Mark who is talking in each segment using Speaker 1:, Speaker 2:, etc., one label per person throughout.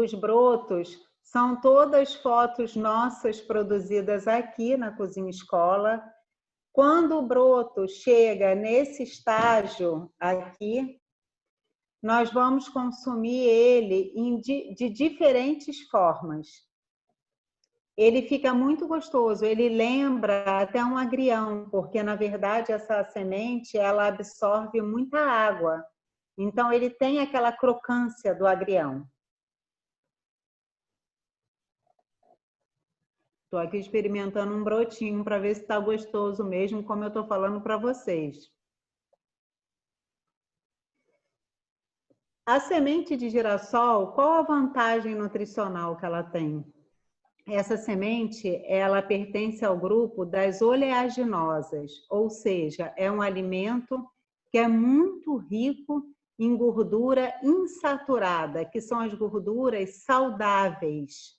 Speaker 1: dos brotos são todas fotos nossas produzidas aqui na Cozinha Escola. Quando o broto chega nesse estágio aqui, nós vamos consumir ele de diferentes formas. Ele fica muito gostoso, ele lembra até um agrião, porque, na verdade, essa semente ela absorve muita água. Então, ele tem aquela crocância do agrião. Estou aqui experimentando um brotinho para ver se está gostoso mesmo, como eu estou falando para vocês. A semente de girassol, qual a vantagem nutricional que ela tem? Essa semente, ela pertence ao grupo das oleaginosas, ou seja, é um alimento que é muito rico em gordura insaturada, que são as gorduras saudáveis.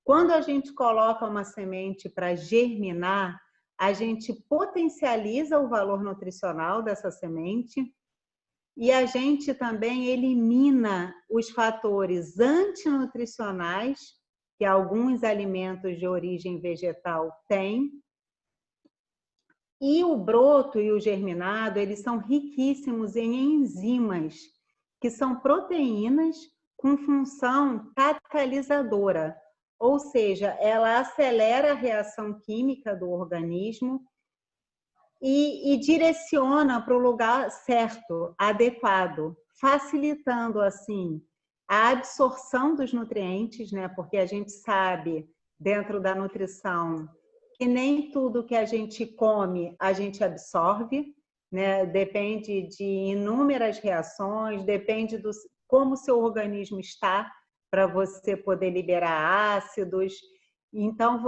Speaker 1: Quando a gente coloca uma semente para germinar, a gente potencializa o valor nutricional dessa semente e a gente também elimina os fatores antinutricionais que alguns alimentos de origem vegetal têm. E o broto e o germinado, eles são riquíssimos em enzimas, que são proteínas com função catalisadora, ou seja, ela acelera a reação química do organismo e direciona para o lugar certo, adequado, facilitando, assim, a absorção dos nutrientes, né? Porque a gente sabe, dentro da nutrição, que nem tudo que a gente come, a gente absorve, né? Depende de inúmeras reações, depende do como o seu organismo está para você poder liberar ácidos. Então,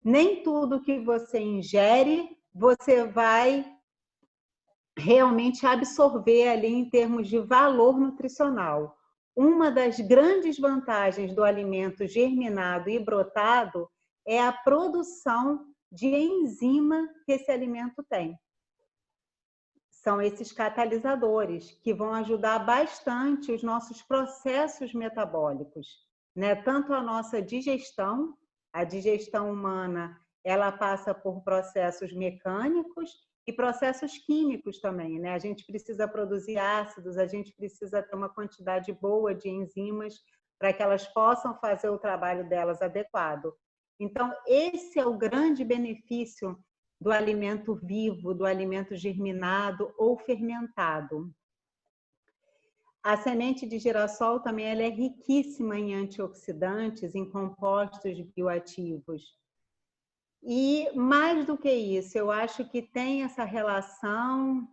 Speaker 1: nem tudo que você ingere, você vai realmente absorver ali em termos de valor nutricional. Uma das grandes vantagens do alimento germinado e brotado é a produção de enzima que esse alimento tem. São esses catalisadores que vão ajudar bastante os nossos processos metabólicos, né? Tanto a nossa digestão, a digestão humana, ela passa por processos mecânicos e processos químicos também, né? A gente precisa produzir ácidos, a gente precisa ter uma quantidade boa de enzimas para que elas possam fazer o trabalho delas adequado. Então, esse é o grande benefício do alimento vivo, do alimento germinado ou fermentado. A semente de girassol também ela é riquíssima em antioxidantes, em compostos bioativos. E mais do que isso, eu acho que tem essa relação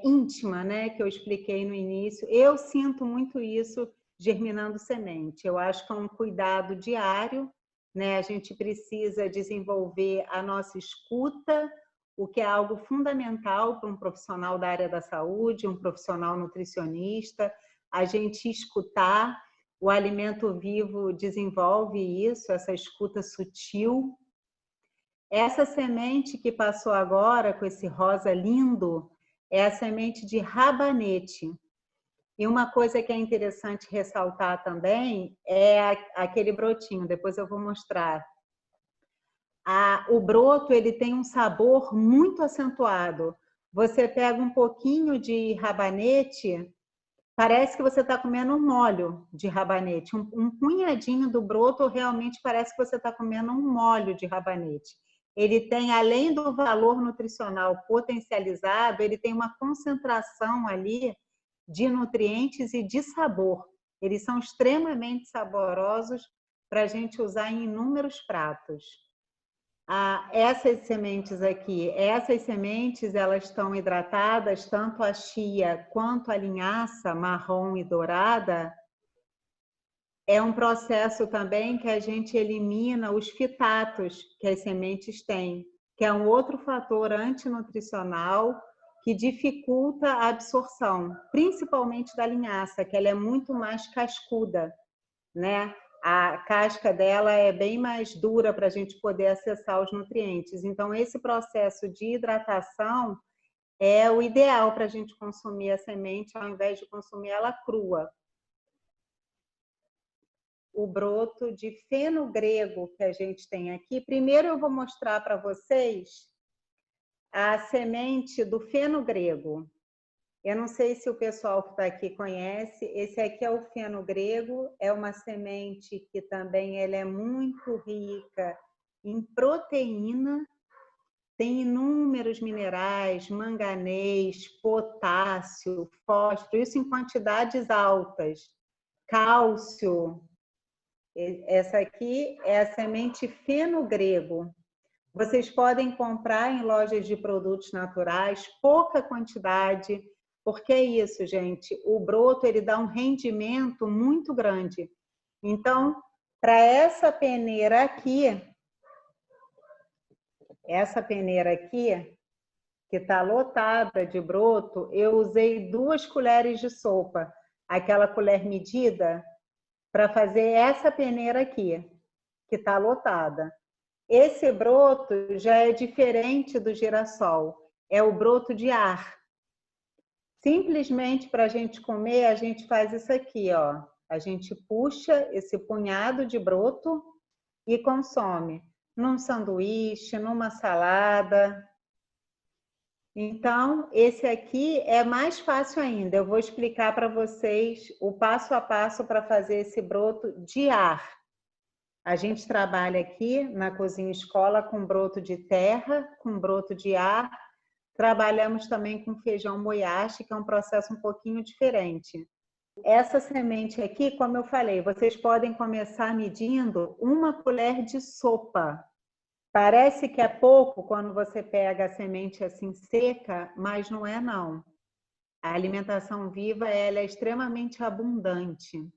Speaker 1: íntima, né, que eu expliquei no início. Eu sinto muito isso germinando semente. Eu acho que é um cuidado diário, né? A gente precisa desenvolver a nossa escuta, o que é algo fundamental para um profissional da área da saúde, um profissional nutricionista. A gente escutar, o alimento vivo desenvolve isso, essa escuta sutil. Essa semente que passou agora, com esse rosa lindo, é a semente de rabanete. E uma coisa que é interessante ressaltar também é aquele brotinho, depois eu vou mostrar. O broto ele tem um sabor muito acentuado. Você pega um pouquinho de rabanete, parece que você está comendo um óleo de rabanete. Um punhadinho do broto realmente parece que você está comendo um óleo de rabanete. Ele tem, além do valor nutricional potencializado, ele tem uma concentração ali de nutrientes e de sabor. Eles são extremamente saborosos para a gente usar em inúmeros pratos. Essas sementes aqui, elas estão hidratadas, tanto a chia quanto a linhaça marrom e dourada. É um processo também que a gente elimina os fitatos que as sementes têm, que é um outro fator antinutricional que dificulta a absorção, principalmente da linhaça, que ela é muito mais cascuda, né? A casca dela é bem mais dura para a gente poder acessar os nutrientes. Então, esse processo de hidratação é o ideal para a gente consumir a semente, ao invés de consumir ela crua. o broto de feno grego que a gente tem aqui. Primeiro eu vou mostrar para vocês a semente do feno grego. Eu não sei se o pessoal que está aqui conhece, esse aqui é o feno grego, é uma semente que também ela é muito rica em proteína, tem inúmeros minerais, manganês, potássio, fósforo, isso em quantidades altas, cálcio. Essa aqui é a semente feno grego. Vocês podem comprar em lojas de produtos naturais, pouca quantidade, porque é isso, gente, o broto ele dá um rendimento muito grande. Então, para essa peneira aqui, que está lotada de broto, eu usei 2 colheres de sopa, aquela colher medida, para fazer essa peneira aqui, que está lotada. Esse broto já é diferente do girassol, é o broto de ar. Simplesmente para a gente comer, a gente faz isso aqui, ó. A gente puxa esse punhado de broto e consome num sanduíche, numa salada. Então, esse aqui é mais fácil ainda. Eu vou explicar para vocês o passo a passo para fazer esse broto de ar. A gente trabalha aqui na Cozinha Escola com broto de terra, com broto de ar. Trabalhamos também com feijão moyashi, que é um processo um pouquinho diferente. Essa semente aqui, como eu falei, vocês podem começar medindo 1 colher de sopa. Parece que é pouco quando você pega a semente assim seca, mas não é não. A alimentação viva ela é extremamente abundante.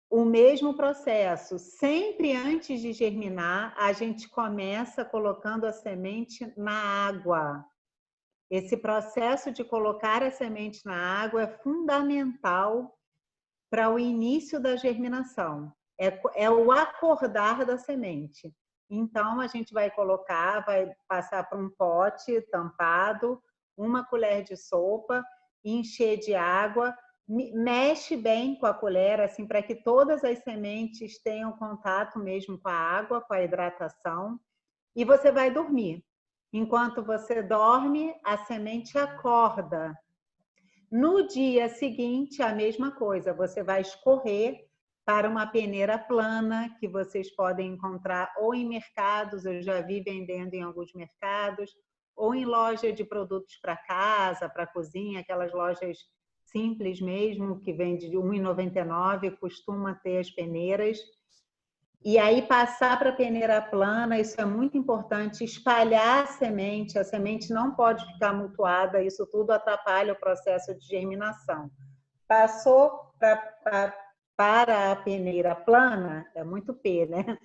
Speaker 1: O mesmo processo, sempre antes de germinar, a gente começa colocando a semente na água. Esse processo de colocar a semente na água é fundamental para o início da germinação. É o acordar da semente. Então, a gente vai colocar, vai passar para um pote tampado, 1 colher de sopa, encher de água, mexe bem com a colher, assim, para que todas as sementes tenham contato mesmo com a água, com a hidratação, e você vai dormir. Enquanto você dorme, a semente acorda. No dia seguinte, a mesma coisa, você vai escorrer para uma peneira plana, que vocês podem encontrar ou em mercados, eu já vi vendendo em alguns mercados, ou em loja de produtos para casa, para cozinha, aquelas lojas simples mesmo, que vende de R$ 1,99, costuma ter as peneiras. E aí passar para a peneira plana, isso é muito importante, espalhar a semente não pode ficar amontoada, isso tudo atrapalha o processo de germinação. Passou para a peneira plana, é muito P, né?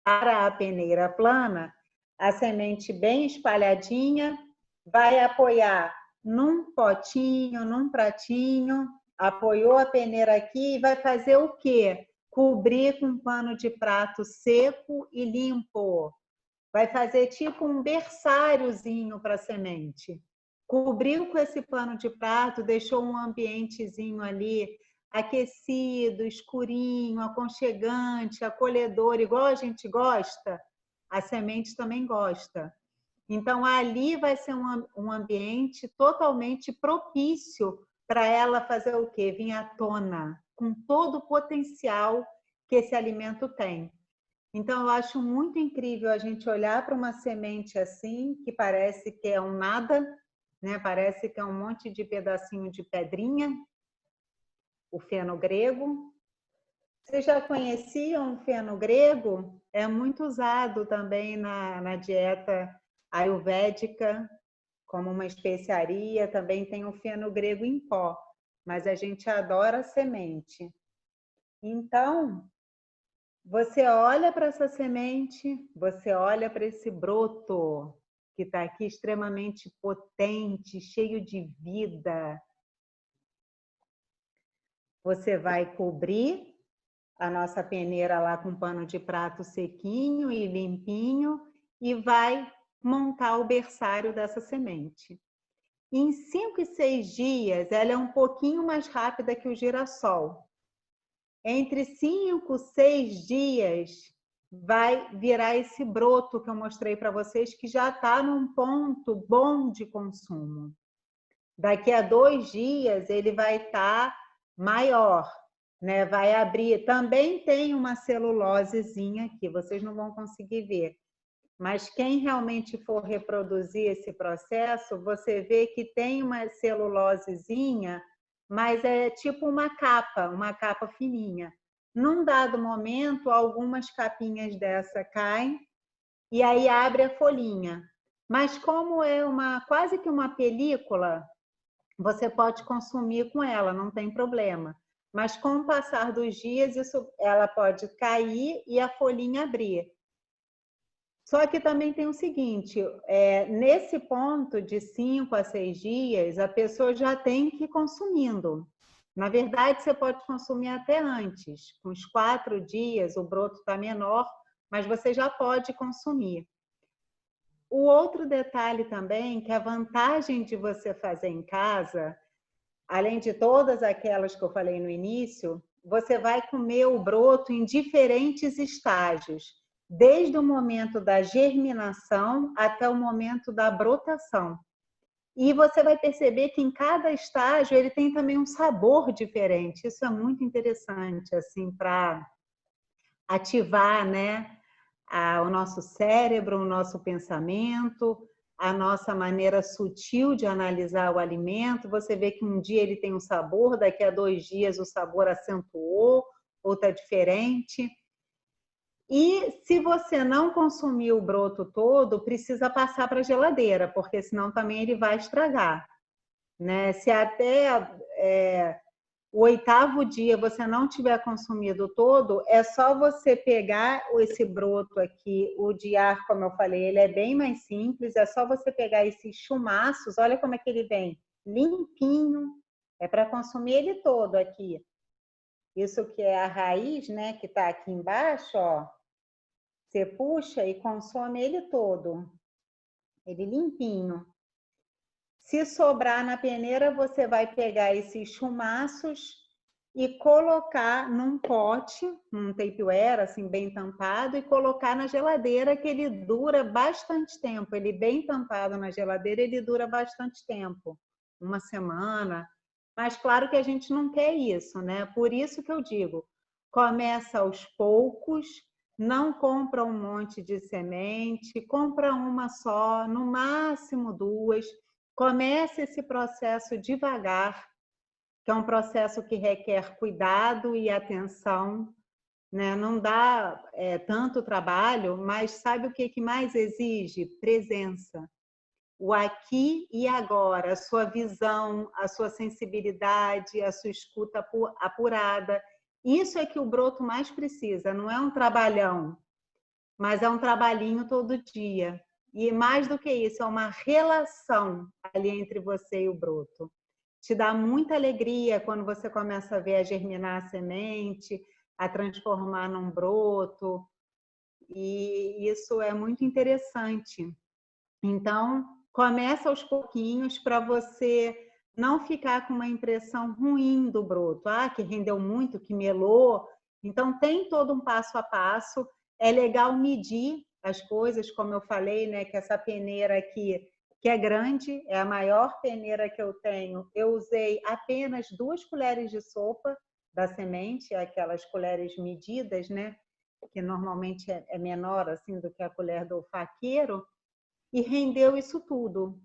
Speaker 1: Para a peneira plana, a semente bem espalhadinha, vai apoiar num potinho, num pratinho, apoiou a peneira aqui e vai fazer o quê? Cobrir com um pano de prato seco e limpo. Vai fazer tipo um berçáriozinho para a semente. Cobriu com esse pano de prato, deixou um ambientezinho ali aquecido, escurinho, aconchegante, acolhedor, igual a gente gosta, a semente também gosta. Então, ali vai ser um ambiente totalmente propício para ela fazer o quê? Vir à tona, com todo o potencial que esse alimento tem. Então, eu acho muito incrível a gente olhar para uma semente assim, que parece que é um nada, né? Parece que é um monte de pedacinho de pedrinha, o feno grego. Vocês já conheciam o feno grego? É muito usado também na dieta ayurvédica, como uma especiaria. Também tem o feno grego em pó, mas a gente adora a semente. Então, você olha para essa semente, você olha para esse broto que está aqui extremamente potente, cheio de vida. Você vai cobrir a nossa peneira lá com pano de prato sequinho e limpinho e vai montar o berçário dessa semente. Em 5 e 6 dias, ela é um pouquinho mais rápida que o girassol. entre 5, 6 dias vai virar esse broto que eu mostrei para vocês, que já está num ponto bom de consumo. Daqui a 2 dias ele vai estar maior, né? Vai abrir. Também tem uma celulosezinha aqui, vocês não vão conseguir ver. Mas quem realmente for reproduzir esse processo, você vê que tem uma celulosezinha, mas é tipo uma capa fininha. Num dado momento, algumas capinhas dessa caem e aí abre a folhinha. Mas como é quase que uma película, você pode consumir com ela, não tem problema. Mas com o passar dos dias, ela pode cair e a folhinha abrir. Só que também tem o seguinte, nesse ponto de 5 a 6 dias, a pessoa já tem que ir consumindo. Na verdade, você pode consumir até antes. Com os 4 dias, o broto está menor, mas você já pode consumir. O outro detalhe também, que a vantagem de você fazer em casa, além de todas aquelas que eu falei no início, você vai comer o broto em diferentes estágios, desde o momento da germinação até o momento da brotação. E você vai perceber que em cada estágio ele tem também um sabor diferente. Isso é muito interessante, assim, para ativar, né, o nosso cérebro, o nosso pensamento, a nossa maneira sutil de analisar o alimento. Você vê que um dia ele tem um sabor, daqui a 2 dias o sabor acentuou ou está diferente. E se você não consumir o broto todo, precisa passar para a geladeira, porque senão também ele vai estragar, né? Se até o 8º dia você não tiver consumido todo, é só você pegar esse broto aqui, o de ar, como eu falei, ele é bem mais simples, é só você pegar esses chumaços, olha como é que ele vem, limpinho, é para consumir ele todo aqui. Isso que é a raiz, né, que está aqui embaixo, ó, você puxa e consome ele todo, ele limpinho. Se sobrar na peneira, você vai pegar esses chumaços e colocar num pote, num Tupperware, assim, bem tampado, e colocar na geladeira, que ele dura bastante tempo. Ele bem tampado na geladeira, ele dura bastante tempo, 1 semana. Mas claro que a gente não quer isso, né? Por isso que eu digo, começa aos poucos, não compra um monte de semente, compra uma só, no máximo 2. Comece esse processo devagar, que é um processo que requer cuidado e atenção, né? Não dá tanto trabalho, mas sabe o que mais exige? Presença. O aqui e agora, a sua visão, a sua sensibilidade, a sua escuta apurada. Isso é que o broto mais precisa, não é um trabalhão, mas é um trabalhinho todo dia. E mais do que isso, é uma relação ali entre você e o broto. Te dá muita alegria quando você começa a ver a germinar a semente, a transformar num broto, e isso é muito interessante. Então, começa aos pouquinhos para você não ficar com uma impressão ruim do broto. Ah, que rendeu muito, que melou. Então, tem todo um passo a passo. É legal medir as coisas, como eu falei, né? Que essa peneira aqui, que é grande, é a maior peneira que eu tenho. Eu usei apenas 2 colheres de sopa da semente, aquelas colheres medidas, né? Que normalmente é menor assim do que a colher do faqueiro. E rendeu isso tudo.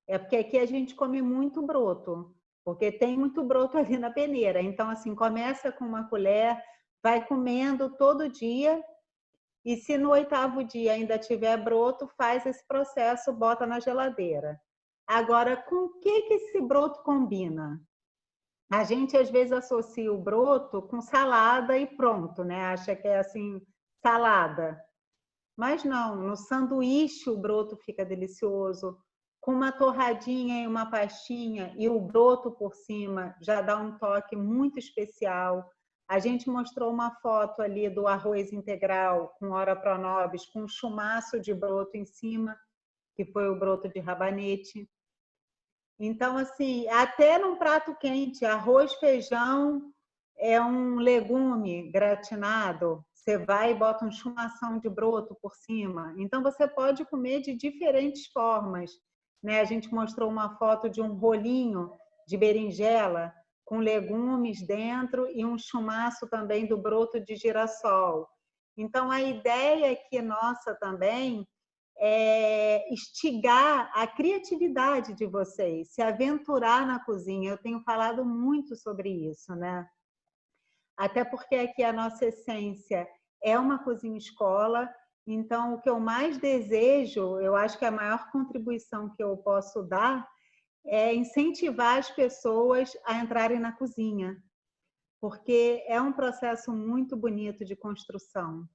Speaker 1: É porque aqui a gente come muito broto, porque tem muito broto ali na peneira. Então, assim, começa com uma colher, vai comendo todo dia, e se no 8º dia ainda tiver broto, faz esse processo, bota na geladeira. Agora, com o que esse broto combina? A gente, às vezes, associa o broto com salada e pronto, né? Acha que é assim, salada. Mas não, no sanduíche o broto fica delicioso, com uma torradinha e uma pastinha e o broto por cima já dá um toque muito especial. A gente mostrou uma foto ali do arroz integral com ora pronobis, com um chumaço de broto em cima, que foi o broto de rabanete. Então, assim, até num prato quente, arroz, feijão, é um legume gratinado, você vai e bota um chumação de broto por cima. Então, você pode comer de diferentes formas, né? A gente mostrou uma foto de um rolinho de berinjela com legumes dentro e um chumaço também do broto de girassol. Então, a ideia aqui nossa também é instigar a criatividade de vocês, se aventurar na cozinha. Eu tenho falado muito sobre isso, né? Até porque aqui a nossa essência é uma cozinha escola, então o que eu mais desejo, eu acho que a maior contribuição que eu posso dar é incentivar as pessoas a entrarem na cozinha, porque é um processo muito bonito de construção.